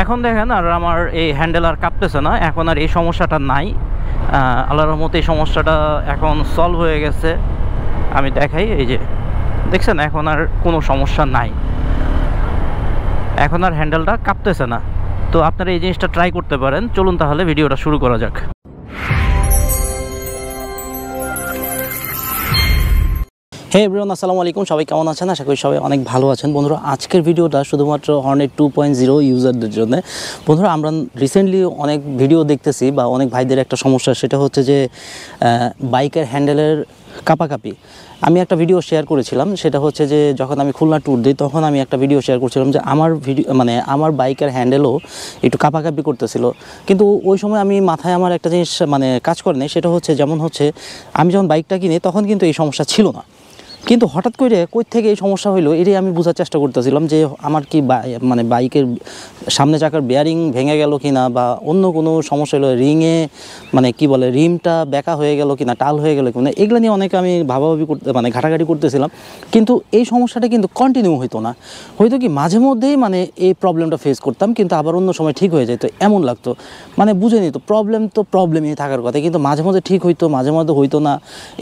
এখন দেখেন আর আমার এই হ্যান্ডেল আর কাঁপতেছে না, এখন আর এই সমস্যাটা নাই। আল্লাহর রহমতে এই সমস্যাটা এখন সলভ হয়ে গেছে। আমি দেখাই, এই যে দেখছেন এখন আর কোনো সমস্যা নাই, এখন আর হ্যান্ডেলটা কাঁপতেছে না। তো আপনারা এই জিনিসটা ট্রাই করতে পারেন। চলুন তাহলে ভিডিওটা শুরু করা যাক। হে এভরিওয়ান, আসসালামু আলাইকুম। সবাই কেমন আছেন? আশা করি সবাই অনেক ভালো আছেন। বন্ধুরা, আজকের ভিডিওটা শুধুমাত্র হর্নেট 2.0 ইউজারদের জন্য। বন্ধুরা, আমরা রিসেন্টলি অনেক ভিডিও দেখতেছি বা অনেক ভাইদের একটা সমস্যা, সেটা হচ্ছে যে বাইকের হ্যান্ডেলের কাঁপাকাঁপি। আমি একটা ভিডিও শেয়ার করেছিলাম, সেটা হচ্ছে যে যখন আমি খুলনা ট্যুর দিই তখন আমি একটা ভিডিও শেয়ার করছিলাম যে আমার বাইকের হ্যান্ডেলও একটু কাঁপাকাঁপি করতেছিল। কিন্তু ওই সময় আমি মাথায় আমার একটা জিনিস কাজ করে নেই, সেটা হচ্ছে যেমন হচ্ছে আমি যখন বাইকটা কিনি তখন কিন্তু এই সমস্যা ছিল না, কিন্তু হঠাৎ করে কই থেকে এই সমস্যা হইলো এটাই আমি বোঝার চেষ্টা করতেছিলাম যে আমার কি বাইকের সামনে চাকার বেয়ারিং ভেঙে গেল কিনা বা অন্য কোনো সমস্যা হলো, রিংয়ে রিমটা বেঁকা হয়ে গেল কিনা, টাল হয়ে গেল কিনা, এগুলো নিয়ে অনেক আমি ভাবাভাবি করতে ঘাটাঘাটি করতেছিলাম। কিন্তু এই সমস্যাটা কিন্তু কন্টিনিউ হইতো না, হয়তো কি মাঝে মধ্যেই এই প্রবলেমটা ফেস করতাম, কিন্তু আবার অন্য সময় ঠিক হয়ে যেত, এমন লাগতো। বুঝে নিত প্রবলেম তো প্রবলেমই থাকার কথা, কিন্তু মাঝে মধ্যে ঠিক হইতো, মাঝে মধ্যে হইতো না।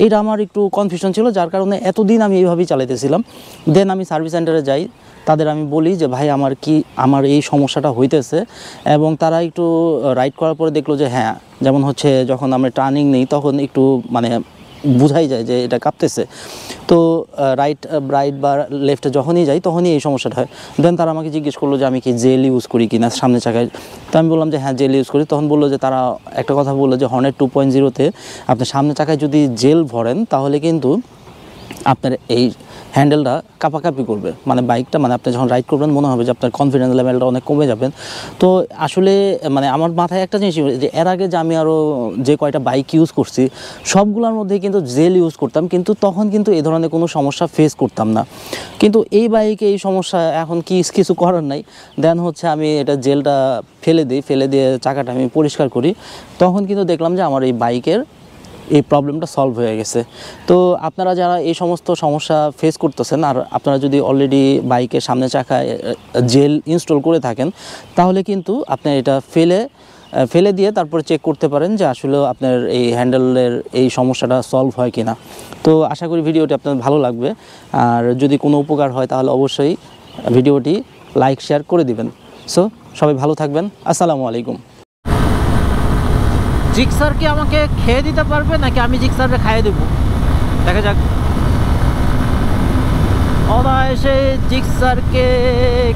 এটা আমার একটু কনফিউশন ছিল, যার কারণে এতদিন আমি এইভাবেই চালাইতেছিলাম। দেন আমি সার্ভিস সেন্টারে যাই, তাদের আমি বলি যে ভাই আমার এই সমস্যাটা হইতেছে, এবং তারা একটু রাইড করার পরে দেখলো যে হ্যাঁ, যেমন হচ্ছে যখন আমরা টার্নিং নেই তখন একটু বোঝাই যায় যে এটা কাঁপতেছে। তো রাইট বা লেফটে যখনই যাই তখনই এই সমস্যাটা হয়। দেন তারা আমাকে জিজ্ঞেস করলো যে আমি কি জেল ইউজ করি কি না সামনে চাকায়। তো আমি বললাম যে হ্যাঁ, জেল ইউজ করি। তখন বললো যে তারা একটা কথা বললো যে হর্নেট 2.0-তে আপনি সামনে চাকায় যদি জেল ভরেন তাহলে কিন্তু আপনার এই হ্যান্ডেলটা কাঁপাকাঁপি করবে, বাইকটা আপনি যখন রাইড করবেন মনে হবে যে আপনার কনফিডেন্স লেভেলটা অনেক কমে যাবেন। তো আসলে আমার মাথায় একটা জিনিস যে এর আগে যে আমি আরও যে কয়টা বাইক ইউজ করছি সবগুলোর মধ্যেই কিন্তু জেল ইউজ করতাম, কিন্তু তখন কিন্তু এই ধরনের কোনো সমস্যা ফেস করতাম না। কিন্তু এই বাইকে এই সমস্যা, এখন কিছু করার নাই। দেন হচ্ছে আমি এটা জেলটা ফেলে দিয়ে চাকাটা আমি পরিষ্কার করি, তখন কিন্তু দেখলাম যে আমার এই বাইকের এই প্রবলেমটা সলভ হয়ে গেছে। তো আপনারা যারা এই সমস্ত সমস্যা ফেস করতেছেন, আর আপনারা যদি অলরেডি বাইকের সামনে চাকায় জেল ইনস্টল করে থাকেন, তাহলে কিন্তু আপনার এটা ফেলে দিয়ে তারপরে চেক করতে পারেন যে আসলে আপনার এই হ্যান্ডেলের এই সমস্যাটা সলভ হয় কিনা। তো আশা করি ভিডিওটি আপনার ভালো লাগবে, আর যদি কোনো উপকার হয় তাহলে অবশ্যই ভিডিওটি লাইক শেয়ার করে দিবেন। সো সবাই ভালো থাকবেন, আসসালামু আলাইকুম। জিক্সার কি আমাকে খেয়ে দিতে পারবে নাকি আমি জিক্সারকে খাইয়ে দেবো? দেখা যাক। অনায়াসে জিক্সারকে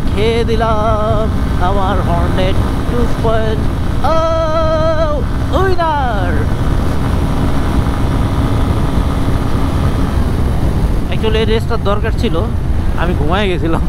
খেয়ে দিলাম আমার হর্নেট 2.0 উইনার। অ্যাকচুয়ালি এই রেসটার দরকার ছিল, আমি ঘুমায় গেছিলাম।